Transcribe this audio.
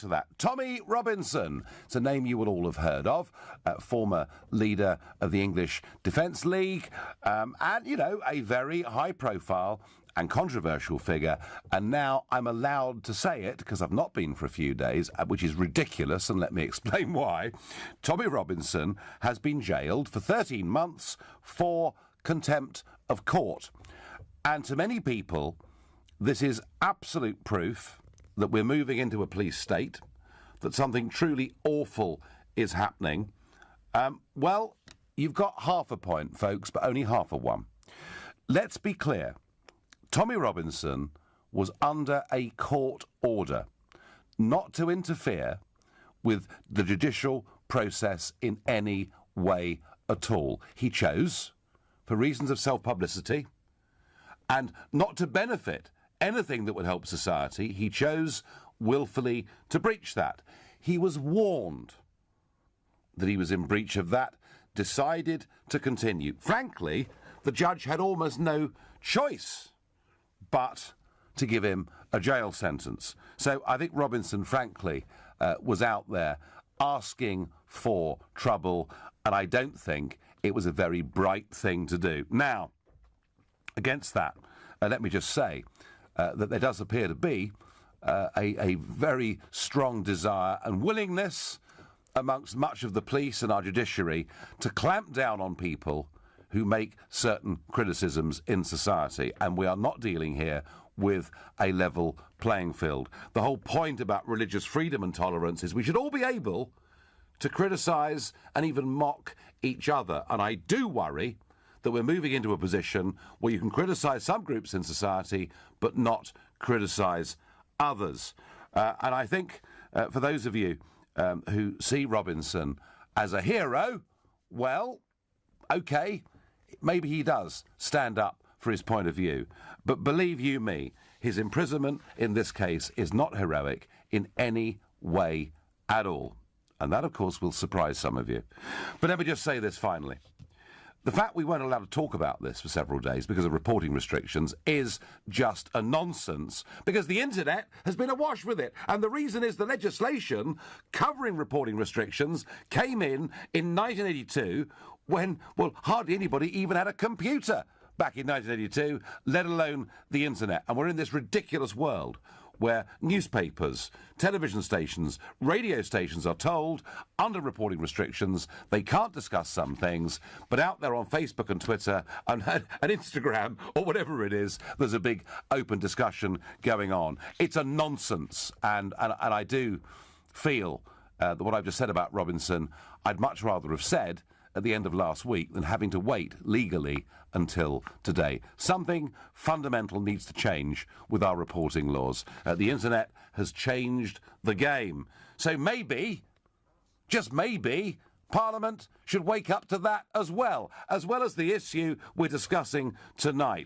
to that. Tommy Robinson. It's a name you will all have heard of. Former leader of the English Defence League. And, you know, a very high-profile and controversial figure. And now I'm allowed to say it, because I've not been for a few days, which is ridiculous, and let me explain why. Tommy Robinson has been jailed for 13 months for contempt of court. And to many people, this is absolute proof that we're moving into a police state, that something truly awful is happening. Well, you've got half a point, folks, but only half a one. Let's be clear. Tommy Robinson was under a court order not to interfere with the judicial process in any way at all. He chose, for reasons of self-publicity, and not to benefit anything that would help society. He chose willfully to breach that. He was warned that he was in breach of that, decided to continue. Frankly, the judge had almost no choice but to give him a jail sentence. So I think Robinson, frankly, was out there asking for trouble, and I don't think it was a very bright thing to do. Now, against that, let me just say that there does appear to be a very strong desire and willingness amongst much of the police and our judiciary to clamp down on people who make certain criticisms in society. And we are not dealing here with a level playing field. The whole point about religious freedom and tolerance is we should all be able to criticise and even mock each other. And I do worry that we're moving into a position where you can criticise some groups in society but not criticise others. And I think for those of you who see Robinson as a hero, well, OK, maybe he does stand up for his point of view. But believe you me, his imprisonment in this case is not heroic in any way at all. And that, of course, will surprise some of you. But let me just say this finally. The fact we weren't allowed to talk about this for several days because of reporting restrictions is just a nonsense, because the internet has been awash with it. And the reason is the legislation covering reporting restrictions came in 1982 when, well, hardly anybody even had a computer back in 1982, let alone the internet. And we're in this ridiculous world where newspapers, television stations, radio stations are told, under reporting restrictions, they can't discuss some things, but out there on Facebook and Twitter and Instagram, or whatever it is, there's a big open discussion going on. It's a nonsense, and I do feel that what I've just said about Robinson, I'd much rather have said at the end of last week than having to wait legally until today. Something fundamental needs to change with our reporting laws. The internet has changed the game. So maybe, just maybe, Parliament should wake up to that as well as the issue we're discussing tonight.